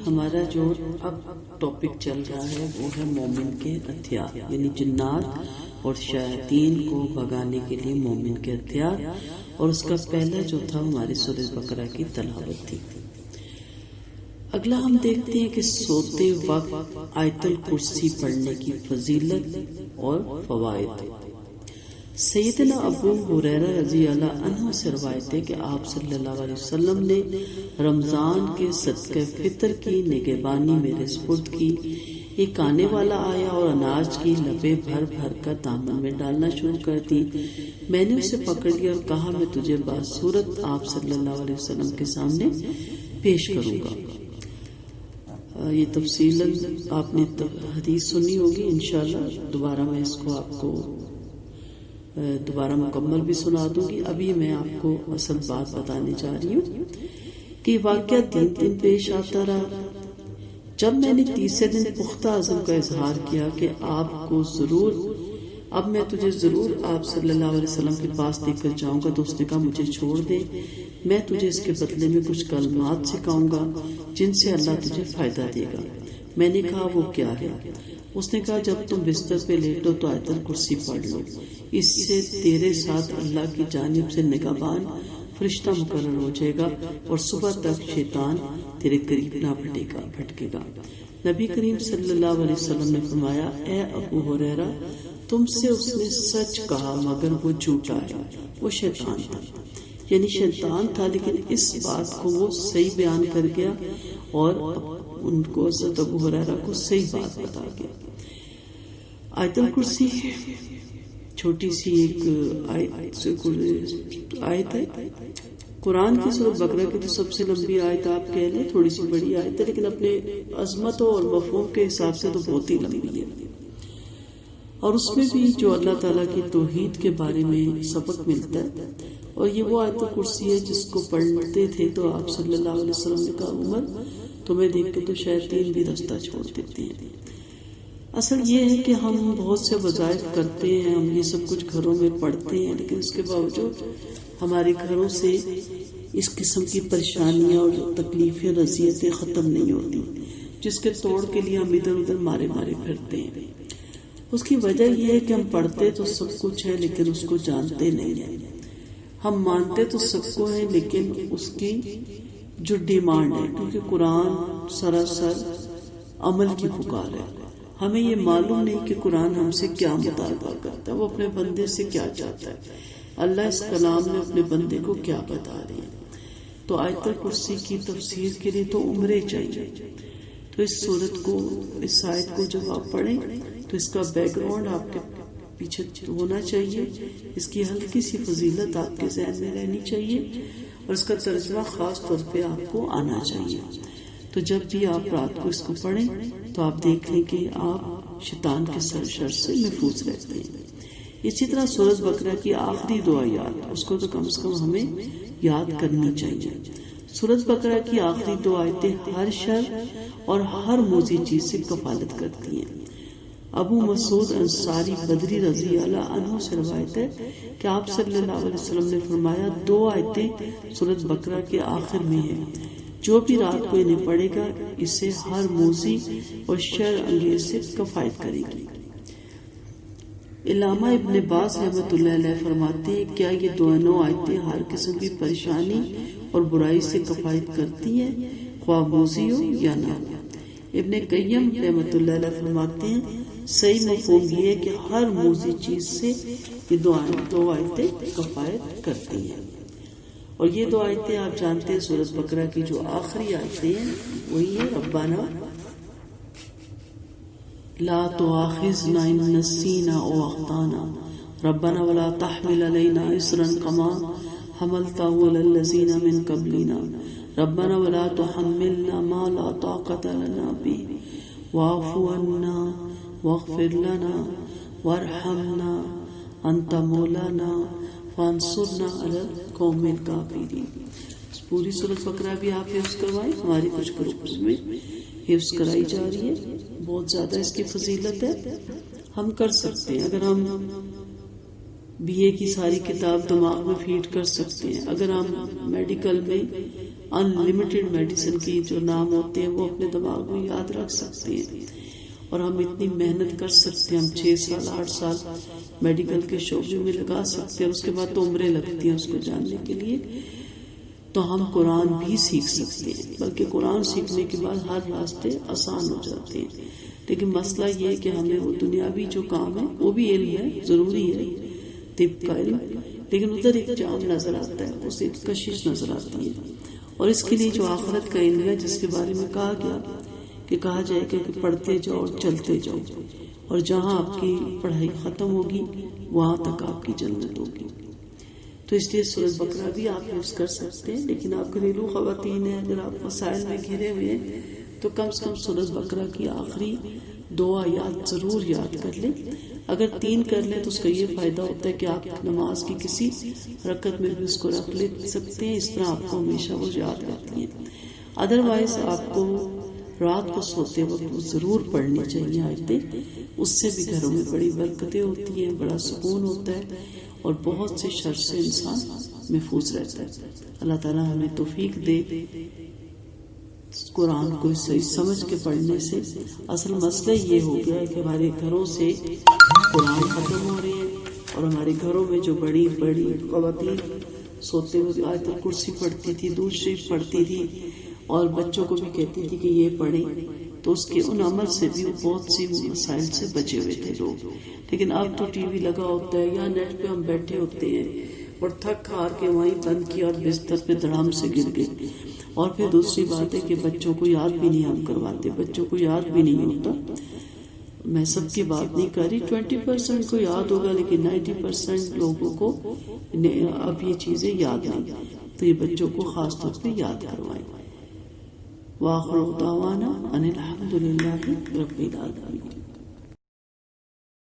ہمارا جو اب ٹاپک چل رہا ہے وہ ہے مومن کے ہتھیار، یعنی جنات اور شیاطین کو بھگانے کے لیے مومن کے ہتھیار، اور اس کا پہلا جو تھا ہماری سورہ بقرہ کی تلاوت تھی۔ اگلا ہم دیکھتے ہیں کہ سوتے وقت آیت الکرسی پڑھنے کی فضیلت اور فوائد۔ سیدنا ابو ہریرہ رضی اللہ عنہ سے روایت ہے کہ آپ صلی اللہ علیہ وسلم نے رمضان کے صدقہ فطر کی نگہبانی میرے سپرد کی۔ ایک آنے والا آیا اور اناج کی لبیں بھر بھر کر دامن میں ڈالنا شروع کر دی۔ میں نے اسے پکڑ لیا اور کہا میں تجھے باصورت آپ صلی اللہ علیہ وسلم کے سامنے پیش کروں گا۔ یہ تفصیلاً آپ نے حدیث سنی ہوگی، انشاءاللہ دوبارہ میں اس کو آپ کو دوبارہ مکمل بھی سنا دوں گی۔ ابھی میں آپ کو اصل بات بتانے جا رہی ہوں کہ واقعہ دن دن پیش آتا رہا۔ جب میں نے تیسرے دن پختہ عزم کا اظہار کیا کہ اب میں تجھے ضرور آپ صلی اللہ علیہ وسلم کے پاس لے کر جاؤں گا، تو اس نے کہا مجھے چھوڑ دے، میں تجھے اس کے بدلے میں کچھ کلمات سکھاؤں گا جن سے اللہ تجھے فائدہ دے گا۔ میں نے کہا وہ کیا ہے؟ اس نے کہا جب تم بستر پہ لیٹو تو آیت الکرسی پڑھ لو، اس سے تیرے ساتھ اللہ کی جانب سے نگہبان فرشتہ مقرر ہو جائے گا اور صبح تک شیطان تیرے قریب نہ بھٹکے گا۔ نبی کریم صلی اللہ علیہ وسلم نے فرمایا اے ابو ہریرہ، تم سے اس نے سچ کہا مگر وہ جھوٹا ہے، وہ شیطان تھا۔ یعنی شیطان تھا لیکن اس بات کو وہ صحیح بیان کر گیا اور ان کو حضرت ابو ہریرہ کو صحیح بات بتا گیا۔ آیت الکرسی چھوٹی سی ایک آیت ہے قرآن کی سورۃ بقرہ کی، تو سب سے لمبی آیت آپ کہہ لیں، تھوڑی سی بڑی آیت ہے لیکن اپنے عظمتوں اور مفہوم کے حساب سے تو بہت ہی لمبی ہے، اور اس میں بھی جو اللہ تعالیٰ کی توحید کے بارے میں سبق ملتا ہے۔ اور یہ وہ آیت الکرسی ہے جس کو پڑھتے تھے تو آپ صلی اللہ علیہ وسلم نے کہا عمر تمہیں دیکھ کے تو شیاطین بھی رستہ چھوڑ دیتے ہیں۔ اصل یہ ہے کہ ہم بہت سے وظائف کرتے ہیں، ہم یہ سب کچھ گھروں میں پڑھتے ہیں، لیکن اس کے باوجود ہمارے گھروں سے اس قسم کی پریشانیاں اور تکلیفیں رضیتیں ختم نہیں ہوتی، جس کے توڑ کے لیے ہم ادھر ادھر مارے پھرتے ہیں۔ اس کی وجہ یہ ہے کہ ہم پڑھتے تو سب کچھ ہے لیکن اس کو جانتے نہیں ہیں، ہم مانتے تو سب کو ہیں لیکن اس کی جو ڈیمانڈ ہے، کیونکہ قرآن سراسر عمل کی پکار ہے، ہمیں یہ معلوم نہیں کہ قرآن ہم سے کیا مطالبہ کرتا ہے، وہ اپنے بندے سے کیا چاہتا ہے، اللہ اس کلام میں اپنے بندے کو کیا بتا رہے ہیں۔ تو آیت الکرسی کی تفسیر کے لیے تو عمریں چاہیے، تو اس سورت کو، اس آیت کو جب آپ پڑھیں تو اس کا بیک گراؤنڈ آپ کے پیچھے ہونا چاہیے، اس کی ہلکی سی فضیلت آپ کے ذہن میں رہنی چاہیے، اور اس کا ترجمہ خاص طور پہ آپ کو آنا چاہیے۔ تو جب بھی آپ رات کو اس کو پڑھیں تو آپ دیکھ لیں کہ آپ شیطان کے شر سے محفوظ رہتے ہیں۔ اسی طرح سورۃ بقرہ کی آخری دو آیات، اس کو تو کم از کم ہمیں یاد کرنی چاہیے۔ سورۃ بقرہ کی آخری دو آیتیں ہر شر اور ہر موذی چیز سے کفالت کرتی ہیں۔ ابو مسعود انصاری بدری رضی اللہ عنہ سے روایت ہے کہ آپ صلی اللہ علیہ وسلم نے فرمایا دو آیتیں سورۃ بقرہ کے آخر میں ہیں، جو بھی رات کو انہیں پڑھے گا اسے ہر موذی اور شر انگیز سے کفایت کرے گی۔ علامہ ابن باز رحمۃ اللہ علیہ فرماتے ہیں کیا یہ دونوں آیتیں ہر قسم کی پریشانی اور برائی سے کفایت کرتی ہیں، خواہ موذی ہو یا نہ ہو؟ ابن قیم رحمۃ اللہ علیہ فرماتے ہیں صحیح مفہوم یہ ہے کہ ہر موذی چیز سے یہ دو آیتیں کفایت کرتی ہیں۔ اور یہ دو آیتیں آپ جانتے ہیں سورۃ بقرہ کی جو آخری آیتیں ہیں وہی ہے ربنا لا تؤاخذنا ان نسینا او اخطانا ربنا ولا تحمل علينا اصرا كما حملته على الذين من قبلنا ربنا ولا تحملنا ما لا طاقة لنا به واعف عنا واغفر لنا وارحمنا انت مولانا فانصرنا على القوم الكافرين۔ پوری سورۃ بقرہ بھی آپ حفظ کروائیں، ہماری کچھ گروپس میں حفظ کرائی جا رہی ہے، بہت زیادہ اس کی فضیلت ہے، ہم کر سکتے ہیں۔ اگر ہم BA کی ساری کتاب دماغ میں فیڈ کر سکتے ہیں، اگر ہم میڈیکل میں ان لمیٹڈ میڈیسن کی جو نام ہوتے ہیں وہ اپنے دماغ میں یاد رکھ سکتے ہیں، اور ہم اتنی محنت کر سکتے ہیں، ہم 6 سال 8 سال میڈیکل کے شعبے میں لگا سکتے ہیں، اس کے بعد تو عمریں لگتی ہیں اس کو جاننے کے لیے. تو ہم قرآن بھی سیکھ سکتے ہیں، بلکہ قرآن سیکھنے کے بعد ہر راستے آسان ہو جاتے ہیں. لیکن مسئلہ یہ ہے کہ ہمیں وہ دنیاوی جو کام ہے وہ بھی علم ہے، ضروری ہے طب کا علم، لیکن ادھر ایک جام نظر آتا ہے، اس ایک کشش نظر آتی ہے. اور اس کے لیے جو آخرت کا علم ہے جس کے بارے میں کہا گیا کہ کہا جائے کہ پڑھتے جاؤ اور چلتے جاؤ، اور جہاں آپ کی پڑھائی ختم ہوگی وہاں تک آپ کی جنت ہوگی. تو اس لیے سورۃ بقرہ بھی آپ یوز کر سکتے ہیں. لیکن آپ گھریلو خواتین ہیں، اگر آپ مسائل میں گھرے ہوئے ہیں تو کم سے کم سورۃ بقرہ کی آخری 2 آیات ضرور یاد کر لیں. اگر 3 کر لیں تو اس کا یہ فائدہ ہوتا ہے کہ آپ نماز کی کسی رکعت میں بھی اس کو رکھ لے سکتے ہیں، اس طرح آپ کو ہمیشہ وہ یاد رہتی ہیں. ادروائز آپ کو رات کو سوتے وقت ضرور پڑھنی چاہیے آیتیں، اس سے بھی گھروں میں بڑی برکتیں ہوتی ہیں، بڑا سکون ہوتا ہے، اور بہت سے شر سے انسان محفوظ رہتا ہے. اللہ تعالیٰ ہمیں توفیق دے قرآن کو صحیح سمجھ کے پڑھنے سے. اصل مسئلہ یہ ہو گیا ہے کہ ہمارے گھروں سے قرآن ختم ہو رہے ہیں، اور ہمارے گھروں میں جو بڑی بڑی خواتین سوتے ہوئے آیت الکرسی پڑھتی تھی، درود شریف پڑھتی تھی، اور بچوں کو بھی کہتی تھی کہ یہ پڑھیں، تو اس کے ان عمل سے بھی بہت سی مسائل سے بچے ہوئے تھے لوگ. لیکن اب تو ٹی وی لگا ہوتا ہے یا نیٹ پہ ہم بیٹھے ہوتے ہیں اور تھک ہار کے وہیں بند کیا اور بستر پہ دھڑام سے گر گئے. اور پھر دوسری بات ہے کہ بچوں کو یاد بھی نہیں ہم کرواتے، بچوں کو یاد بھی نہیں ہوتا. میں سب کی بات نہیں کر رہی، 20% کو یاد ہوگا، لیکن 90% لوگوں کو اب یہ چیزیں یاد نہیں. تو یہ بچوں کو خاص طور پہ یاد کروائیں. وآخر دعوانا ان الحمد للہ رب العالمین.